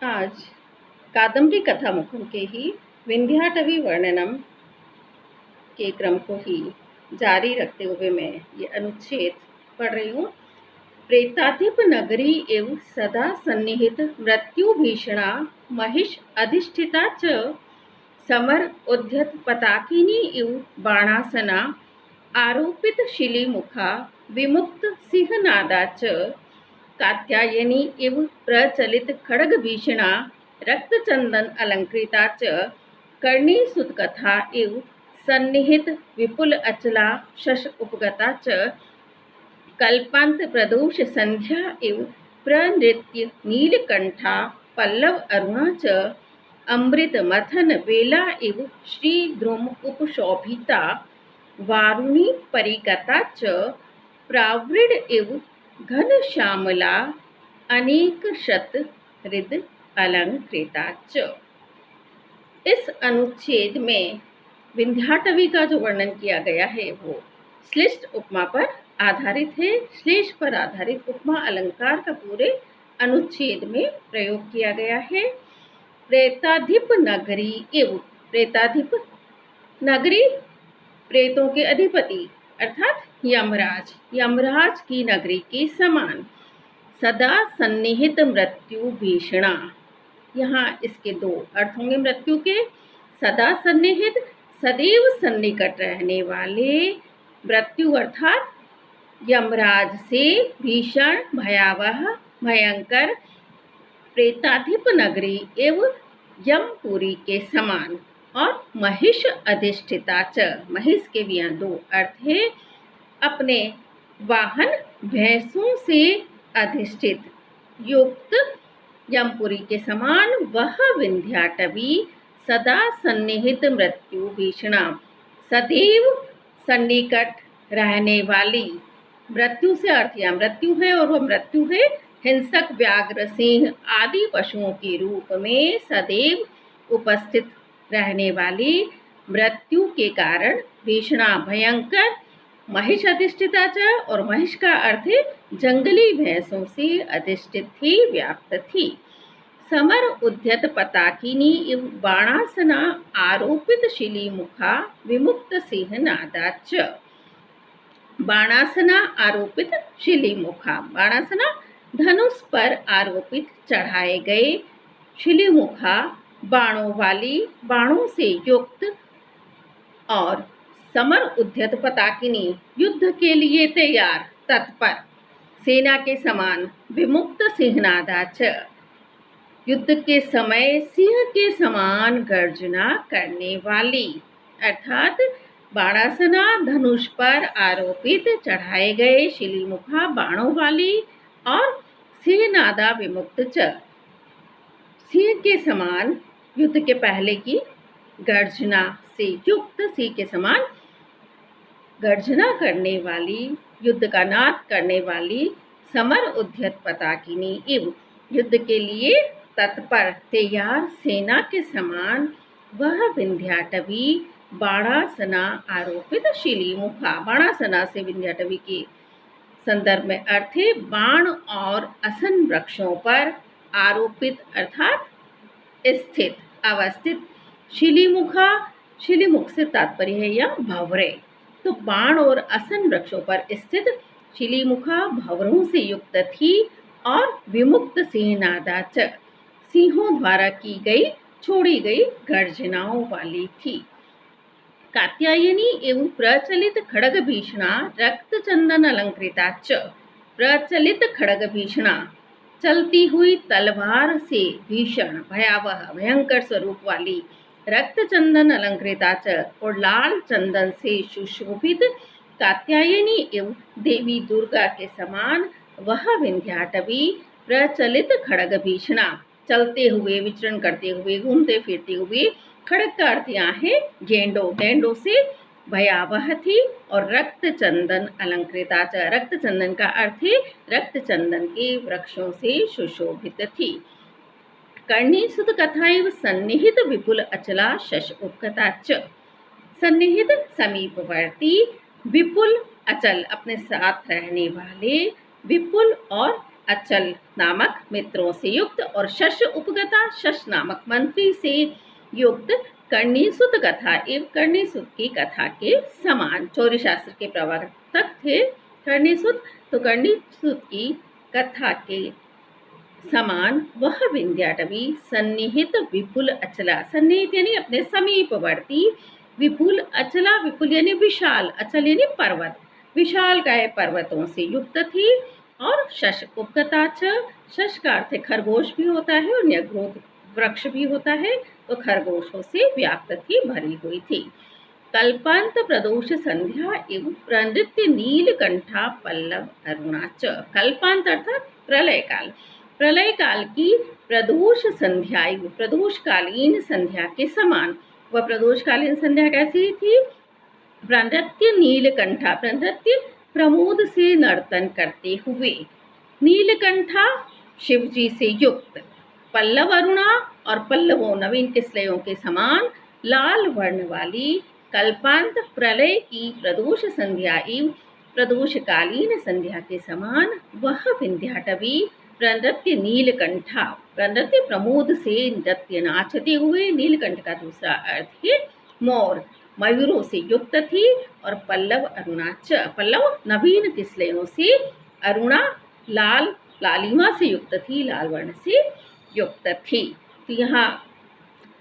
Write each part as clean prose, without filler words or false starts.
आज कादम्बरी कथामुखम के ही विंध्याटवी वर्णनम के क्रम को ही जारी रखते हुए मैं ये अनुच्छेद पढ़ रही हूँ। प्रेताधिप नगरी एव सदा सन्निहित मृत्यु भीषणा महिष अधिष्ठिता च समर उद्यत पताकिनी इव बाणासना आरोपित शिलीमुखा विमुक्त सिंहनादा च कात्यायनी इव प्रचलित खड्ग भीषणा रक्तचंदन अलंकृता च कर्णी सुतकथा इव सन्निहित विपुल अचला शश उपगता च कल्पांत प्रदोष संध्या इव प्रनृत्य नीलकंठा पल्लव अरुणा च अमृत मथन वेला इव श्री द्रुम उपशोभिता वारुणी परिगता च प्रावृड इव घन श्यामला अनेक शत हृद अलंकृता च। इस अनुच्छेद में विंध्याटवी का जो वर्णन किया गया है वो श्लिष्ट उपमा पर आधारित है। श्लेष पर आधारित उपमा अलंकार का पूरे अनुच्छेद में प्रयोग किया गया है। प्रेताधिप नगरी एवं प्रेताधिप नगरी प्रेतों के अधिपति अर्थात यमराज, यमराज की नगरी के समान सदा सन्निहित मृत्यु भीषणा। यहाँ इसके दो अर्थ होंगे मृत्यु के। सदा सन्निहित सदैव सन्निकट रहने वाले, मृत्यु अर्थात यमराज से भीषण भयावह भयंकर प्रेताधिप नगरी एवं यमपुरी के समान और महिष अधिष्ठिता च। महिष के भी यहाँ दो अर्थ है। अपने वाहन भैंसों से अधिष्ठित युक्त यमपुरी के समान वह विंध्याटवी सदा सन्निहित मृत्यु भीषणा, सदैव सन्निकट रहने वाली। मृत्यु से अर्थ यहाँ मृत्यु है और वह मृत्यु है हिंसक व्याघ्र सिंह आदि पशुओं के रूप में सदैव उपस्थित रहने वाली, मृत्यु के कारण भीषणा भयंकर महिष अधिष्ठिता च। और महिष का अर्थ है जंगली भैंसों से अधिष्ठित थी, व्याप्त थी। समर उद्यत पताकिनी इव बाणासना आरोपित शिलीमुखा विमुक्त सिंहनादा च। बाणासना आरोपित शिलीमुखा, बाणासना धनुष पर आरोपित चढ़ाए गए, शिलीमुखा बाणों वाली, बाणों से युक्त, और समर उद्यत पताकिनी युद्ध के लिए तैयार तत्पर सेना के समान, विमुक्त सिंहनादा च युद्ध के समय सिंह के समान गर्जना करने वाली। अर्थात बाणासना धनुष पर आरोपित चढ़ाए गए, शिलीमुखा बाणों वाली और सिंहनादा विमुक्त च, सिंह के समान युद्ध के पहले की गर्जना से युक्त, सिंह के समान गर्जना करने वाली, युद्ध का नाद करने वाली, समर उद्यत पताकिनी इव युद्ध के लिए तत्पर तैयार सेना के समान वह विंध्याटवी बाणासना आरोपित शिलीमुखा। बाणासना से विंध्याटवी के संदर्भ में अर्थ है बाण और असन वृक्षों पर आरोपित अर्थात स्थित अवस्थित, शिलीमुखा शिलीमुख से तात्पर्य है या भंवरे। तो बाण और असन वृक्षों पर स्थित शिलीमुखा भंवरों से युक्त थी और विमुक्त सिंहनादा च सिंहों द्वारा की गई छोड़ी गई गर्जनाओं वाली थी। कात्यायनी एवं प्रचलित खड्ग भीषणा रक्त चंदन अलंकृता च। प्रचलित खड्ग भीषणा चलती हुई तलवार से भीषण भयावह भयंकर स्वरूप वाली, रक्त चंदन अलंकृता च और लाल चंदन से सुशोभित कात्यायनी एवं देवी दुर्गा के समान वह विंध्याटवी प्रचलित खड्ग भीषणा चलते हुए, विचरण करते हुए, घूमते फिरते हुए, खड्ग का अर्थ यहाँ है गेंडों, गेंडों से भयावह थी और रक्त चंदन अलंकृता च। रक्त चंदन का अर्थ है रक्त चंदन के वृक्षों से सुशोभित थी। कर्णी सुत कथाइव सन्निहित विपुल अचला शश उपकथा च। सन्निहित समीपवर्ती, विपुल अचल अपने साथ रहने वाले, विपुल और अचल नामक मित्रों से युक्त और शश उपगता शश नामक मंत्री से युक्त कर्णीसुत कथा एवं कर्णीसुत की कथा के समान। चौर्य शास्त्र के प्रवर्तक थे कर्णीसुत, तो कर्णीसुत की कथा के समान वह विंध्याटवी सन्निहित विपुल अचला, सन्निहित यानी अपने समीपवर्ती, विपुल अचला, विपुल यानी विशाल, अचल यानी पर्वत, विशाल काय पर्वतों से युक्त थी। और शश उपगता च, शश का अर्थ खरगोश भी होता है और न्यग्रोध वृक्ष भी होता है, तो खरगोशों से व्याप्त थी, भरी हुई थी। कल्पांत प्रदोष संध्या एवं प्रनृत्य नीलकंठा पल्लव अरुणाच। कल्पांत अर्थात प्रलय काल, प्रलय काल की प्रदोष संध्या, प्रदोषकालीन संध्या के समान। वह प्रदोषकालीन संध्या कैसी थी? प्रनृत्य नीलकंठा, प्रनृत्य प्रमोद से नर्तन करते हुए, नीलकंठा शिव जी से युक्त, पल्लव अरुणा और पल्लवों नवीन किसलयों के समान लाल वर्ण वाली कल्पांत प्रलय की प्रदोष संध्या एवं प्रदोषकालीन संध्या के समान वह विंध्याटवी प्रनृत्य नीलकंठा, प्रनृत्य प्रमोद से नृत्य नाचते हुए, नीलकंठ का दूसरा अर्थ है मोर, मयूरों से युक्त थी। और पल्लव अरुणाच, पल्लव नवीन किसलयों से, अरुणा लाल लालिमा से युक्त थी, लाल वर्ण से युक्त थी। तो यहाँ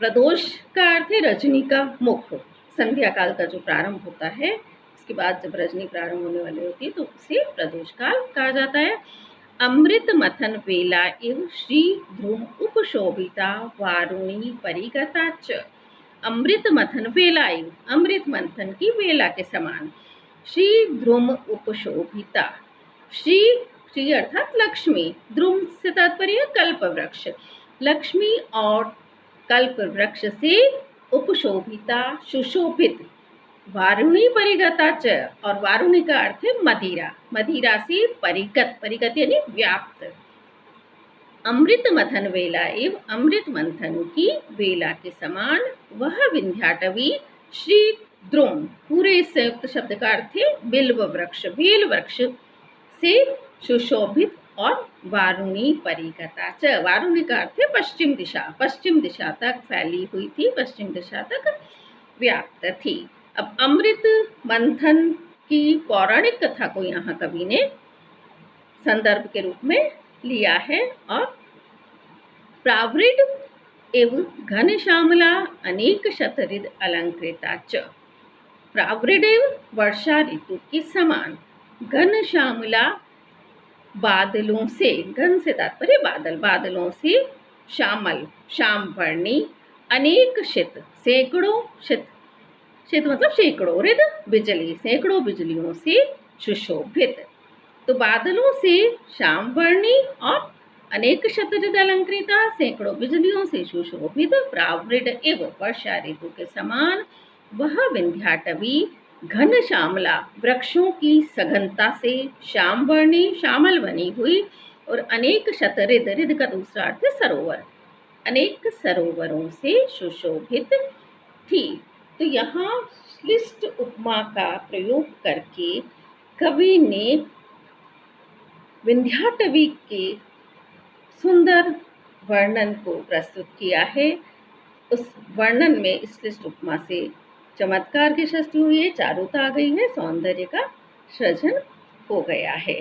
प्रदोष का अर्थ है रजनी का मुख, संध्या काल का जो प्रारंभ होता है, उसके बाद जब रजनी प्रारंभ होने वाली होती है तो उसे प्रदोष काल कहा जाता है। अमृत मथन वेला एवं श्री ध्रुम उपशोभिता वारुणी परिगता च। अमृत मथन वेला एवं अमृत मंथन की वेला के समान, श्री ध्रुम उपशोभिता, श्री श्री अर्थात लक्ष्मी, ध्रुम से तात्पर्य कल्प वृक्ष, लक्ष्मी और कल्प वृक्ष से उपशोभिता सुशोभित, वारुणी परिगता च, और वारुणी का अर्थ है मदिरा, मदिरा से परिगत, परिगत यानी व्याप्त। अमृत मथन वेला एवं अमृत मंथन की वेला के समान वह विंध्याटवी श्री द्रुम, पूरे संयुक्त शब्द का अर्थ है बिल्व वृक्ष, बेल वृक्ष से सुशोभित, और वारुणी परिगता च, वारुणी का अर्थ है पश्चिम दिशा, पश्चिम दिशा तक फैली हुई थी, पश्चिम दिशा तक व्याप्त थी। अब अमृत मंथन की पौराणिक कथा को यहाँ कवि ने संदर्भ के रूप में लिया है। और प्रावृड एवं घन श्यामला अनेक शतरिद अलंकृता च, प्रावृड एवं वर्षा ऋतु के समान, घन श्यामला बादलों से, घन से तात्पर्य बादल, बादलों से श्यामल श्याम वर्णी, अनेक शित सैकड़ों, शित शित मतलब सैकड़ों, रिद बिजली सैकड़ों बिजलियों से सुशोभित। तो बादलों से श्याम वर्णी और अनेक शतरिद अलंकृता, सैकड़ों बिजलियों से सुशोभित, प्रावृड एवं वर्षा ऋतु के समान वह विंध्याटवी घन श्यामला, वृक्षों की सघनता से श्याम वर्णी, श्यामल बनी हुई, और अनेक शतरिद, रिद का दूसरा अर्थ सरोवर, अनेक सरोवरों से सुशोभित थी। तो यहाँ श्लिष्ट उपमा का प्रयोग करके कवि ने विंध्याटवी के सुंदर वर्णन को प्रस्तुत किया है। उस वर्णन में श्लिष्ट उपमा से चमत्कार की सृष्टि हुई है, चारुता आ गई है, सौंदर्य का सृजन हो गया है।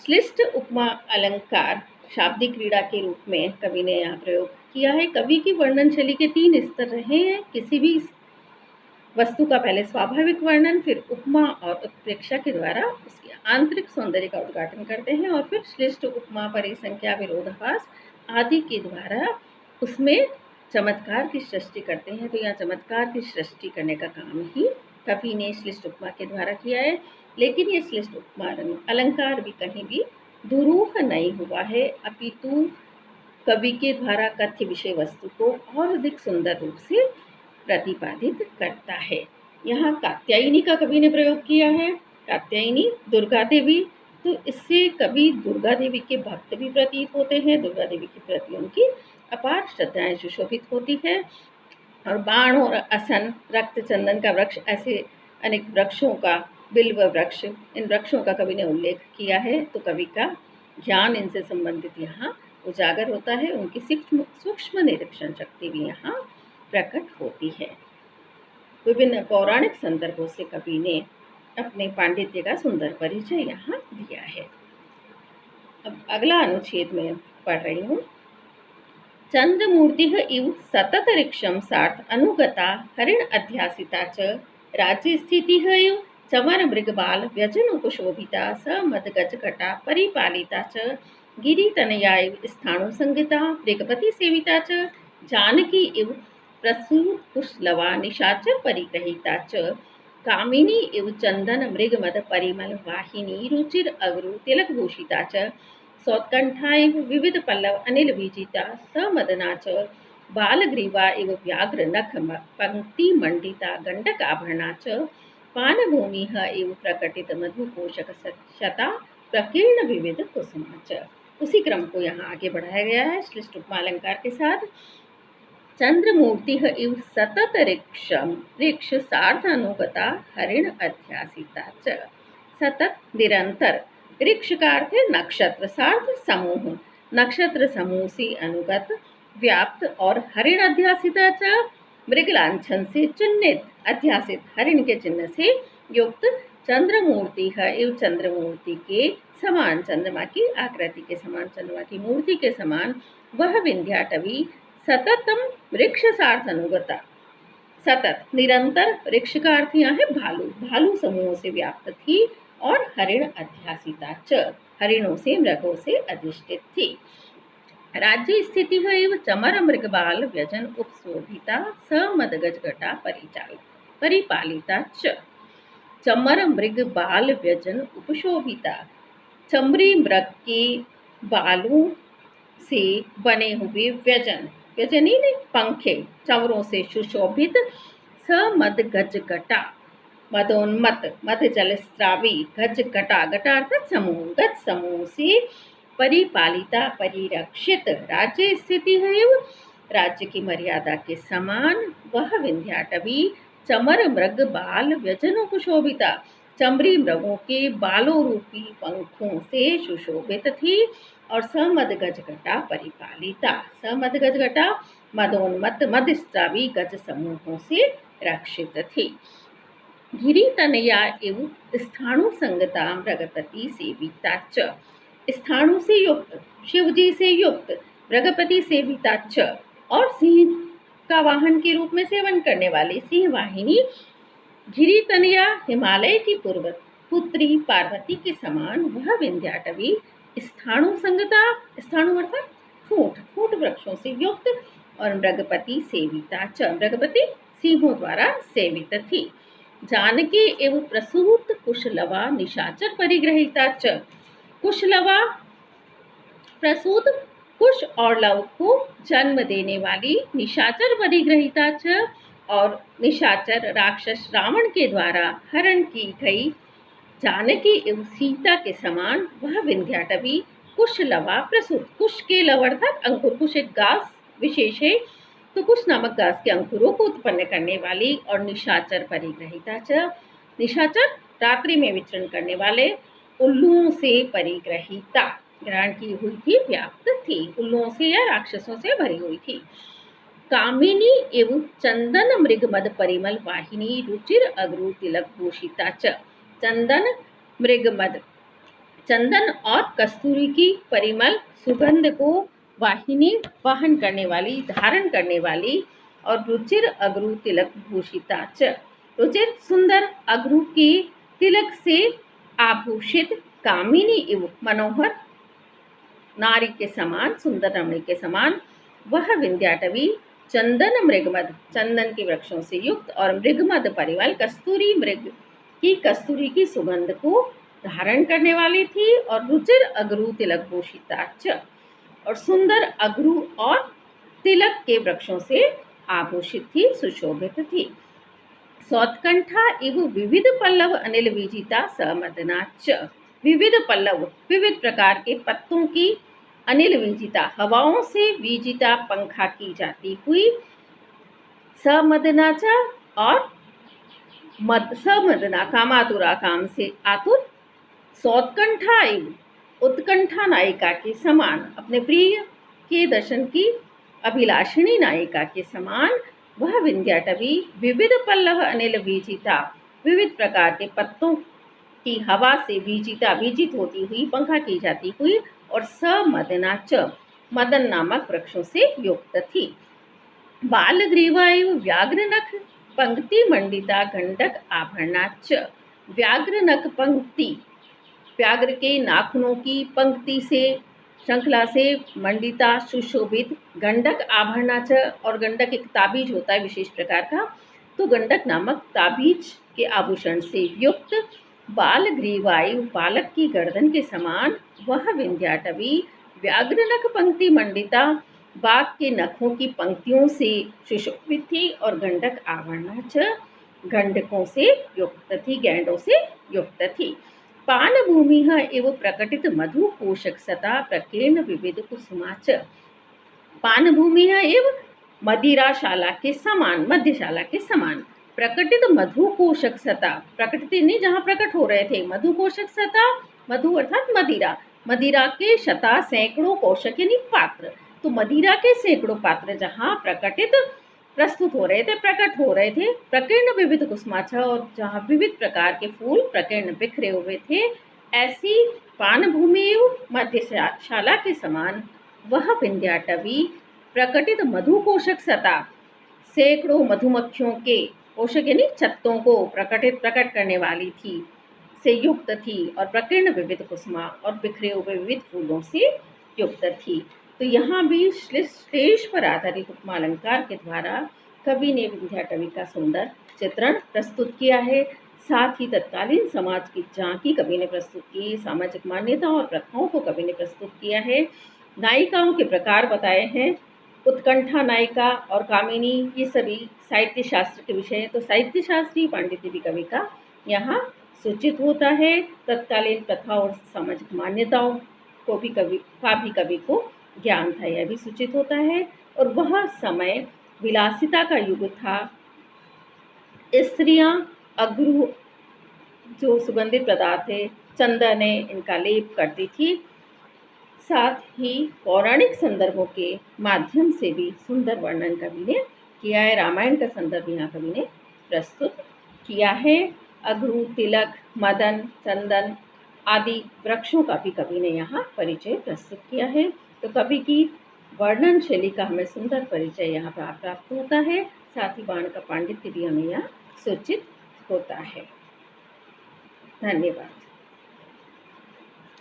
श्लिष्ट उपमा अलंकार शाब्दिक क्रीड़ा के रूप में कवि ने यहाँ प्रयोग किया है। कवि की वर्णन शैली के 3 स्तर रहे हैं। किसी भी वस्तु का पहले स्वाभाविक वर्णन, फिर उपमा और उत्प्रेक्षा के द्वारा उसके आंतरिक सौंदर्य का उद्घाटन करते हैं, और फिर श्लिष्ट उपमा, परिसंख्या, विरोधाभास आदि के द्वारा उसमें चमत्कार की सृष्टि करते हैं। तो यहाँ चमत्कार की सृष्टि करने का काम ही कवि ने श्लिष्ट उपमा के द्वारा किया है। लेकिन ये श्लिष्ट उपमा अलंकार भी कहीं भी दुरूह नहीं हुआ है, अपितु कवि के द्वारा कथ्य विषय वस्तु को और अधिक सुंदर रूप से प्रतिपादित करता है। यहाँ कात्यायनी का कवि ने प्रयोग किया है, कात्यायनी दुर्गा देवी, तो इससे कवि दुर्गा देवी के भक्त भी प्रतीत होते हैं, दुर्गा देवी के प्रति उनकी अपार श्रद्धाएं सुशोभित होती है। और बाण और असन, रक्त चंदन का वृक्ष, ऐसे अनेक वृक्षों का, बिल्व वृक्ष, इन वृक्षों का कवि ने उल्लेख किया है। तो कवि का ज्ञान इनसे संबंधित यहाँ उजागर होता है। उनकी सूक्ष्म निरीक्षण शक्ति भी यहाँ प्रकट होती है। विभिन्न पौराणिक संदर्भों से कवि ने अपने पांडित्य का सुंदर परिचय यहाँ दिया है। अब अगला अनुच्छेद में पढ़ रही हूँ। चंद्रमूर्ति इव सततरिक्षम सार्थ अनुगता हरिण अध्यासिता च राज्य स्थिति इव चमर मृगबाल व्यजन उपशोभिता स मदगजघटा परिपालिता च गिरितनया इव स्थाणु संगीता मृगपति सेविता च जानकी इव प्रसूत कुशलवा निशाचर परिग्रहिता च कामिनी इव चंदन मृगमद परिमल वाहिनी रुचिर अगरु तिलक भूषिता च सौत्कंठा इव विविध पल्लव अनिल विजिता समदना च बालग्रीवा इव व्याघ्र नख पंक्ति मंडिता गंडक आभरणा च पानभूमि इव प्रकटित मधुपोषक शता प्रकीर्ण विविध कुसुमा च। उसी क्रम को यहाँ आगे बढ़ाया गया है श्लिष्ट उपमालंकार के साथ। चंद्रमूर्ति इव सतत ऋक्ष सार्थ अनुगता हरिण अध्यासिता च। सतत निरंतर, ऋक्ष का अर्थ है नक्षत्र, सार्थ समूह, नक्षत्र समूह से अनुगत व्याप्त और हरिण अध्यासिता च मृग लांछन से चिन्हित, अध्यासित हरिण के चिन्ह से युक्त चंद्रमूर्ति इव चंद्रमूर्ति के समान, चंद्रमा की आकृति के समान, चंद्रमा की मूर्ति के समान वह विंध्याटवी सततम वृक्ष सार्थ अनुगता। सतत निरंतर, वृक्ष का अर्थ यहाँ है भालू, भालू समूहों से व्याप्त थी और हरिण अध्यासिता च, हरिणों से मृगों से अधिष्ठित थी। राज्य स्थिति है चमर मृगबाल व्यजन उपशोभिता स मदगजघटा परिपालिता च। चमर मृग बाल व्यजन उपशोभिता, चमड़ी मृग के बालों से बने हुए व्यजन, व्यजनी ने पंखे, चमरों से सुशोभित स मदगजघटा, मदोन्मत, मद जल स्त्रावी, गजघटा, घटा अर्थात समूह, गज समूह से परिपालिता परिरक्षित, राज्य स्थिति है राज्य की मर्यादा के समान वह विंध्याटवी चमर मृग बाल व्यजनों को शोभिता, चमड़ी मृगों के बालों रूपी पंखों से सुशोभित थी और समद गजघटा परिपालिता, समद गजघटा मदोन्मत्त मदस्त्रावी गज समूहों से रक्षित थी। गिरी तनया एवं स्थाणु संगता मृगपति सेविता च, स्थाणु से युक्त, शिव जी से युक्त, मृगपति सेविता च और सिंह का वाहन के रूप में सेवन करने वाली सिंह वाहिनी गिरी तनया हिमालय की पूर्व पुत्री पार्वती के समान वह विंध्याटवी स्थाणु संगता, स्थाणु अर्थात ठूंठ, ठूंठ वृक्षों से युक्त और मृगपति सेविता च, मृगपति सिंहों द्वारा सेवित थी। जानकी एवं प्रसूत कुशलवा निशाचर परिग्रहिता च, कुशलवा प्रसूत, कुश और लव को जन्म देने वाली निशाचर परिग्रहिता च और निशाचर राक्षस रावण के द्वारा हरण की गई जानकी एवं सीता के समान वह विंध्याटवी कुशलवा प्रसूत, कुश के लव अर्थात अंकुर, कुश एक घास विशेष है तो कुश नामक घास के अंकुरों को उत्पन्न करने वाली और निशाचर परिग्रहिता च, निशाचर रात्रि में विचरण करने वाले उल्लुओं से परिग्रहिता, ग्रहण की हुई थी, व्याप्त थी, उल्लुओं से या राक्षसों से भरी हुई थी। कामिनी एवं चंदन मृग मद परिमल वाहिनी रुचिर अगरु तिलक भूषिता च, चंदन मृग मद, चंदन और कस्तूरी की परिमल सुगंध को वाहिनी वहन करने वाली, धारण करने वाली और रुचिर अगरु तिलक भूषिता च, रुचिर सुंदर, अगरु के तिलक से आभूषित, कामिनी एवं मनोहर नारी के समान, सुंदर रमणी के समान वह विंध्याटवी चंदन मृगमद, चंदन के वृक्षों से युक्त और मृगमद परिमल कस्तूरी मृग की कस्तूरी की सुगंध को धारण करने वाली थी और रुचिर अगरु तिलक भूषिता च और सुंदर अगरु और तिलक के वृक्षों से आभूषित थी, सुशोभित थी। सौत्कंठा एवं विविध पल्लव अनिल विजिता समदना च, विविध पल्लव, विविध प्रकार के पत्तों की अनिल विजिता, हवाओं से विजिता पंखा की जाती हुई समदना च और समदना कामातुरा, काम से आतुर, सौत्कंठा उत्कंठा नायिका के समान, अपने प्रिय के दर्शन की अभिलाषिणी नायिका के समान वह विंध्याटवी विविध पल्लव अनिल बीजिता, विविध प्रकार के पत्तों की हवा से बीजित होती हुई, पंखा की जाती हुई और समदना च, मदन नामक वृक्षों से युक्त थी। बालग्रीवा एवं व्याघ्रनख पंक्ति मंडिता गंडक आभरणाच, व्याघ्रनख पंक्ति, व्याघ्र के नाखूनों की पंक्ति से, श्रृंखला से मंडिता सुशोभित, गंडक आभरणाच, और गंडक एक ताबीज होता है विशेष प्रकार का, तो गंडक नामक ताबीज के आभूषण से युक्त, बालग्रीवायु, बालक की गर्दन के समान वह विंध्याटवी व्याघ्रनख पंक्ति मंडिता, बाघ के नखों की पंक्तियों से सुशोभित थी, और गंडक आवरणाच, गंडकों से युक्त थी, गैंडों से युक्त थी। पान भूमि एवं प्रकटित मधु पोषक सता प्रकीर्ण विविध कुसुमाच, पान भूमि एवं मदिराशाला के समान, मध्यशाला के समान, प्रकटित मधु कोशक सता, प्रकटित नहीं जहाँ प्रकट हो रहे थे, मधु कोशक सता, मधु अर्थात मदिरा, मदिरा के शता सैकड़ों कोशक यानी पात्र, तो मदिरा के सैकड़ों पात्र जहाँ प्रकटित प्रस्तुत हो रहे थे, प्रकट हो रहे थे, प्रकीर्ण विविध कुसुमाचा, और जहाँ विविध प्रकार के फूल प्रकीर्ण बिखरे हुए थे, ऐसी पान भूमि मध्यशाला के समान वह विंध्याटवी प्रकटित मधु कोशक सता, सैकड़ों मधुमक्खियों के, कोशक यानी छत्तों को प्रकट करने वाली थी, से युक्त थी, और प्रकीर्ण विविध कुसुमा, और बिखरे हुए विविध फूलों से युक्त थी। तो यहाँ भी श्लेष पर आधारित उपमा अलंकार के द्वारा कवि ने विंध्याटवी का सुंदर चित्रण प्रस्तुत किया है। साथ ही तत्कालीन समाज की झांकी कवि ने प्रस्तुत की, सामाजिक मान्यताओं और प्रथाओं को कवि ने प्रस्तुत किया है। नायिकाओं के प्रकार बताए हैं, उत्कंठा नायिका और कामिनी, ये सभी साहित्य शास्त्र के विषय हैं, तो साहित्य शास्त्री पांडित्य भी कवि का यहाँ सूचित होता है। तत्कालीन प्रथा और सामाजिक मान्यताओं को भी कवि को ज्ञान था, यह भी सूचित होता है। और वह समय विलासिता का युग था, स्त्रियां अगरू जो सुगंधित पदार्थ है, चंदन है, इनका लेप करती थी। साथ ही पौराणिक संदर्भों के माध्यम से भी सुंदर वर्णन कवि ने किया है। रामायण का संदर्भ यहाँ कवि ने प्रस्तुत किया है। अगरू, तिलक, मदन, चंदन आदि वृक्षों का भी कवि ने यहाँ परिचय प्रस्तुत किया है। तो कवि की वर्णन शैली का हमें सुंदर परिचय यहाँ पर प्राप्त होता है। साथ ही बाण का पांडित्य भी हमें यहाँ सूचित होता है। धन्यवाद।